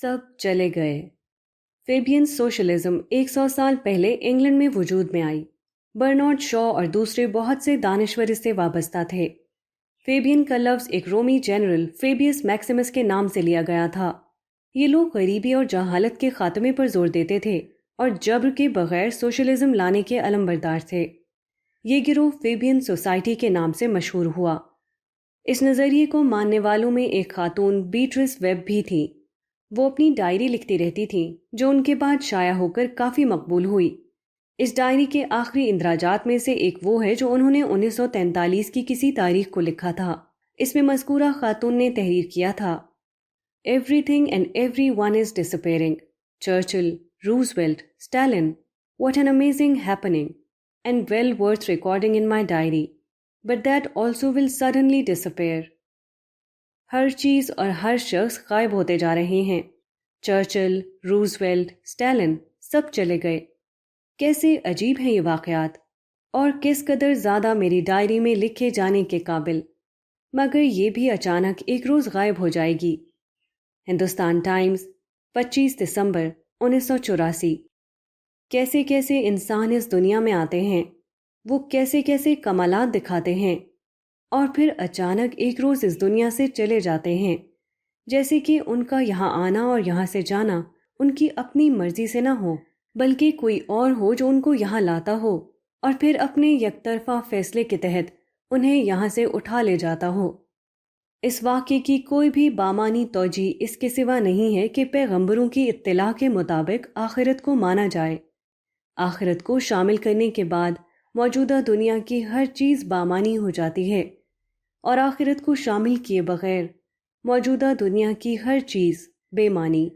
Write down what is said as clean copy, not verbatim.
سب چلے گئے۔ Fabian socialism 100 سال پہلے انگلینڈ میں وجود میں آئی۔ برنارڈ شا اور دوسرے بہت سے دانشور اس سے وابستہ تھے۔ فیبین کا لفظ ایک رومی جنرل فیبیس میکسیمس کے نام سے لیا گیا تھا۔ یہ لوگ غریبی اور جہالت کے خاتمے پر زور دیتے تھے اور جبر کے بغیر سوشلزم لانے کے علمبردار تھے۔ یہ گروہ فیبین سوسائٹی کے نام سے مشہور ہوا۔ اس نظریے کو ماننے والوں میں ایک خاتون بیٹرس ویب بھی تھی۔ وہ اپنی ڈائری لکھتی رہتی تھیں جو ان کے بعد شائع ہو کر کافی مقبول ہوئی۔ اس ڈائری کے آخری اندراجات میں سے ایک وہ ہے جو انہوں نے 1943 کی کسی تاریخ کو لکھا تھا۔ اس میں مذکورہ خاتون نے تحریر کیا تھا: Everything and everyone is disappearing. Churchill, Roosevelt, Stalin. What an amazing happening, and well worth recording in my diary. But that also will suddenly disappear. ہر چیز اور ہر شخص غائب ہوتے جا رہے ہیں۔ چرچل، روزویلٹ، اسٹالن سب چلے گئے۔ کیسے عجیب ہیں یہ واقعات، اور کس قدر زیادہ میری ڈائری میں لکھے جانے کے قابل، مگر یہ بھی اچانک ایک روز غائب ہو جائے گی۔ ہندوستان ٹائمز، 25 دسمبر 1984۔ کیسے کیسے انسان اس دنیا میں آتے ہیں، وہ کیسے کیسے کمالات دکھاتے ہیں، اور پھر اچانک ایک روز اس دنیا سے چلے جاتے ہیں، جیسے کہ ان کا یہاں آنا اور یہاں سے جانا ان کی اپنی مرضی سے نہ ہو، بلکہ کوئی اور ہو جو ان کو یہاں لاتا ہو اور پھر اپنے یک طرفہ فیصلے کے تحت انہیں یہاں سے اٹھا لے جاتا ہو۔ اس واقعے کی کوئی بھی بامانی توجیہ اس کے سوا نہیں ہے کہ پیغمبروں کی اطلاع کے مطابق آخرت کو مانا جائے۔ آخرت کو شامل کرنے کے بعد موجودہ دنیا کی ہر چیز بامانی ہو جاتی ہے، اور آخرت کو شامل کیے بغیر موجودہ دنیا کی ہر چیز بے معنی۔